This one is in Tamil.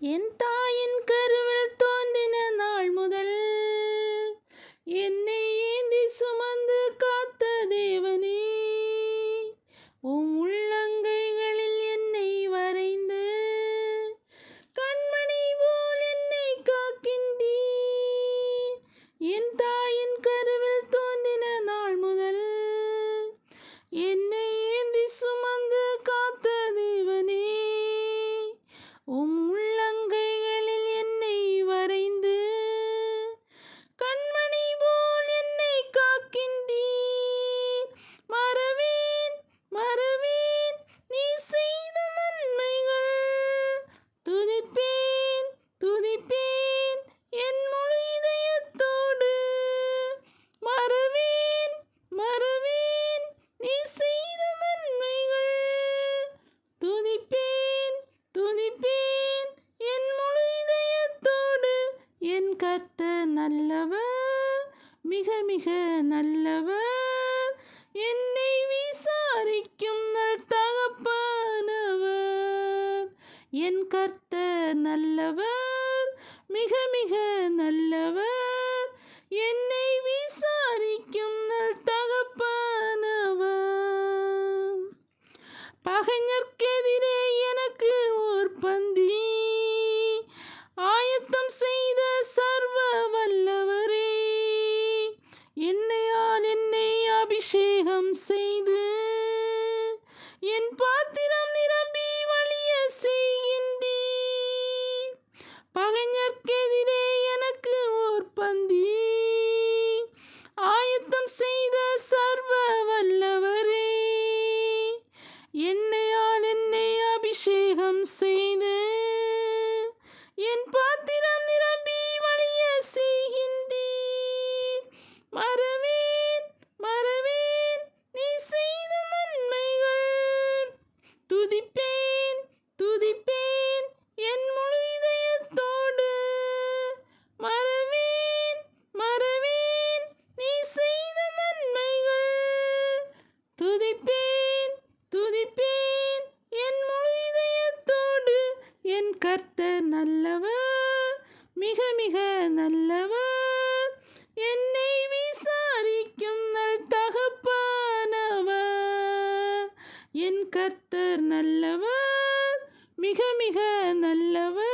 என் தாயின் கருவில் தோன்றின நாள் முதல் என்னை ஏந்தி சுமந்து காத்த தேவனே, உம் உள்ளங்கைகளில் என்னை வரைந்து கண்மணி போல் என்னை காக்கின்றீர். என் தாயின் கருவில் தோன்றின நாள் முதல் என்னை ஏந்தி சுமந்து காத்த தேவனே, உம் உள்ளங்கைகளில் என்னை வரைந்து கண்மணி போல் என்னை காக்கின்றீர். மறவேன் மறவேன் நீ செய்த நன்மைகள், துதிப்பேன் துதிப்பேன் என் முழு இதயத்தோடு. மறவேன் மறவேன் நீ செய்த நன்மைகள், துதிப்பேன் துதிப்பேன் என் முழு இதயத்தோடு. என் கர்த்தர் நல்லவர், மிக மிக நல்லவர், என்னை விசாரிக்கும் நல் தகப்பனவர். என் கர்த்தர் நல்லவர், மிக மிக நல்லவர், என்னை விசாரிக்கும் நல் தகப்பனவர். பகைஞர்க்கெதிரே எனக்கு ஓர் பந்தி ஆயத்தம் செய்த சர்வ வல்லவரே, எண்ணெயால் என்னை அபிஷேகம் செய்து என் பாத்திரம் நிரம்பி வழிய செய்கின்றீர். பகைஞர்க்கெதிரே எனக்கு ஓர் பந்தி ஆயத்தம் செய்த சர்வ வல்லவரே, எண்ணெயால் என்னை அபிஷேகம் செய்து என் பாத்திரம் நிரம்பி வழிய செய்கின்றீர். மறவேன் மறவேன் நீ செய்த நன்மைகள், துதிப்பேன் துதிப்பேன் என் முழு இதயத்தோடு. மறவேன் மறவேன் நீ செய்த நன்மைகள், துதிப்பேன் துதிப்பேன் என் முழு இதயத்தோடு. என் கர்த்தர் நல்லவர், மிக மிக நல்லவர், என்னை விசாரிக்கும் நல் தகப்பனவர். என் கர்த்தர் நல்லவர், மிக மிக நல்லவர்.